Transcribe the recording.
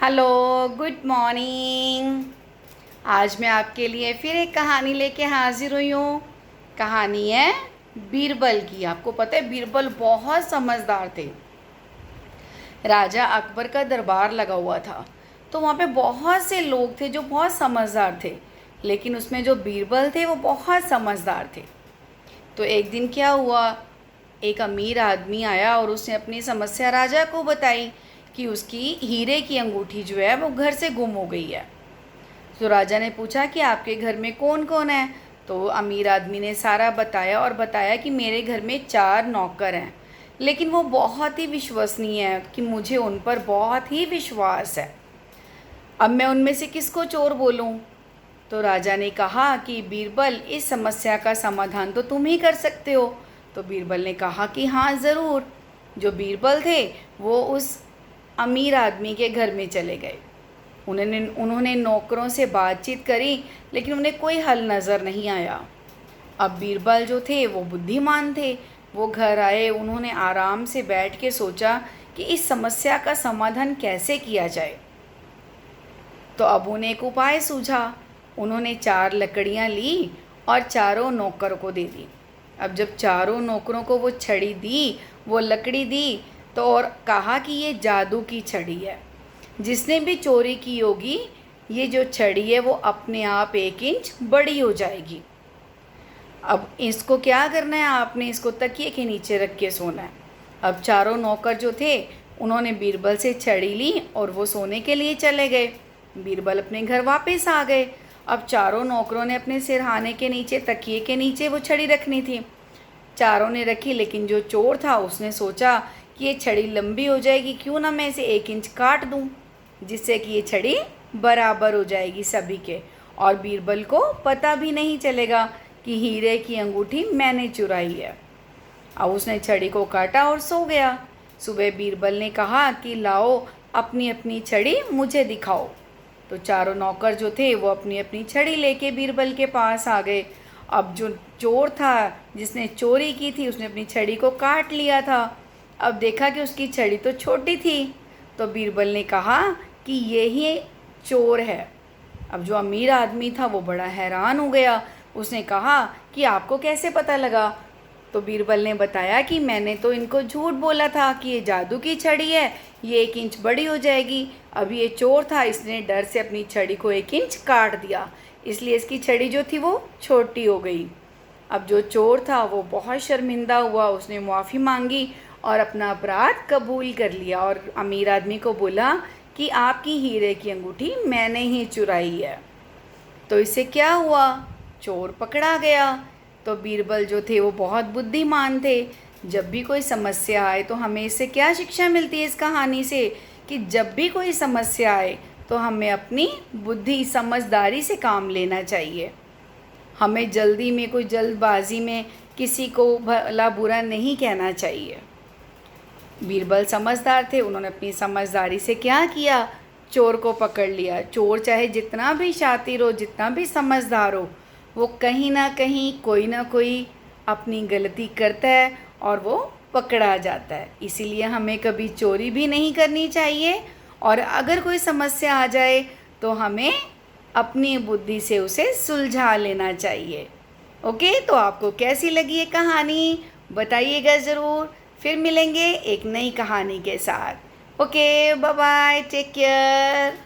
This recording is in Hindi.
Hello, good morning. आज मैं आपके लिए फिर एक कहानी लेके हाजिर हुई हूँ। कहानी है बीरबल की। आपको पता है बीरबल बहुत समझदार थे। राजा अकबर का दरबार लगा हुआ था, तो वहाँ पे बहुत से लोग थे जो बहुत समझदार थे, लेकिन उसमें जो बीरबल थे वो बहुत समझदार थे। तो एक दिन क्या हुआ, एक अमीर आदमी आया और उसने अपनी समस्या राजा को बताई कि उसकी हीरे की अंगूठी जो है वो घर से गुम हो गई है। तो राजा ने पूछा कि आपके घर में कौन कौन है। तो अमीर आदमी ने सारा बताया और बताया कि मेरे घर में 4 नौकर हैं, लेकिन वो बहुत ही विश्वसनीय है कि मुझे उन पर बहुत ही विश्वास है। अब मैं उनमें से किसको चोर बोलूं? तो राजा ने कहा कि बीरबल, इस समस्या का समाधान तो तुम ही कर सकते हो। तो बीरबल ने कहा कि हाँ ज़रूर। जो बीरबल थे वो उस अमीर आदमी के घर में चले गए। उन्होंने नौकरों से बातचीत करी, लेकिन उन्हें कोई हल नज़र नहीं आया। अब बीरबल जो थे वो बुद्धिमान थे। वो घर आए, उन्होंने आराम से बैठ के सोचा कि इस समस्या का समाधान कैसे किया जाए। तो अब उन्हें एक उपाय सूझा। उन्होंने 4 लकड़ियाँ ली और चारों नौकर को दे दी। अब जब चारों नौकरों को वो छड़ी दी, वो लकड़ी दी, तो और कहा कि ये जादू की छड़ी है। जिसने भी चोरी की होगी, ये जो छड़ी है वो अपने आप 1 इंच बड़ी हो जाएगी। अब इसको क्या करना है, आपने इसको तकिए के नीचे रख के सोना है। अब चारों नौकर जो थे उन्होंने बीरबल से छड़ी ली और वो सोने के लिए चले गए। बीरबल अपने घर वापस आ गए। अब चारों नौकरों ने अपने सिरहाने के नीचे, तकिए के नीचे वो छड़ी रखनी थी। चारों ने रखी, लेकिन जो चोर था उसने सोचा कि ये छड़ी लंबी हो जाएगी, क्यों ना मैं इसे 1 इंच काट दूँ, जिससे कि ये छड़ी बराबर हो जाएगी सभी के, और बीरबल को पता भी नहीं चलेगा कि हीरे की अंगूठी मैंने चुराई है। अब उसने छड़ी को काटा और सो गया। सुबह बीरबल ने कहा कि लाओ अपनी अपनी छड़ी मुझे दिखाओ। तो चारों नौकर जो थे वो अपनी अपनी छड़ी लेके बीरबल के पास आ गए। अब जो चोर था, जिसने चोरी की थी, उसने अपनी छड़ी को काट लिया था। अब देखा कि उसकी छड़ी तो छोटी थी। तो बीरबल ने कहा कि ये ही चोर है। अब जो अमीर आदमी था वो बड़ा हैरान हो गया। उसने कहा कि आपको कैसे पता लगा? तो बीरबल ने बताया कि मैंने तो इनको झूठ बोला था कि ये जादू की छड़ी है, ये 1 इंच बड़ी हो जाएगी। अब ये चोर था, इसने डर से अपनी छड़ी को 1 इंच काट दिया, इसलिए इसकी छड़ी जो थी वो छोटी हो गई। अब जो चोर था वो बहुत शर्मिंदा हुआ, उसने माफ़ी मांगी और अपना अपराध कबूल कर लिया और अमीर आदमी को बोला कि आपकी हीरे की अंगूठी मैंने ही चुराई है। तो इससे क्या हुआ, चोर पकड़ा गया। तो बीरबल जो थे वो बहुत बुद्धिमान थे। जब भी कोई समस्या आए, तो हमें इससे क्या शिक्षा मिलती है इस कहानी से, कि जब भी कोई समस्या आए तो हमें अपनी बुद्धि, समझदारी से काम लेना चाहिए। हमें जल्दी में, कोई जल्दबाजी में किसी को भला बुरा नहीं कहना चाहिए। बीरबल समझदार थे, उन्होंने अपनी समझदारी से क्या किया, चोर को पकड़ लिया। चोर चाहे जितना भी शातिर हो, जितना भी समझदार हो, वो कहीं ना कहीं कोई ना कोई अपनी गलती करता है और वो पकड़ा जाता है। इसीलिए हमें कभी चोरी भी नहीं करनी चाहिए, और अगर कोई समस्या आ जाए तो हमें अपनी बुद्धि से उसे सुलझा लेना चाहिए। ओके, तो आपको कैसी लगी ये कहानी बताइएगा ज़रूर। फिर मिलेंगे एक नई कहानी के साथ। Okay, bye bye, take care.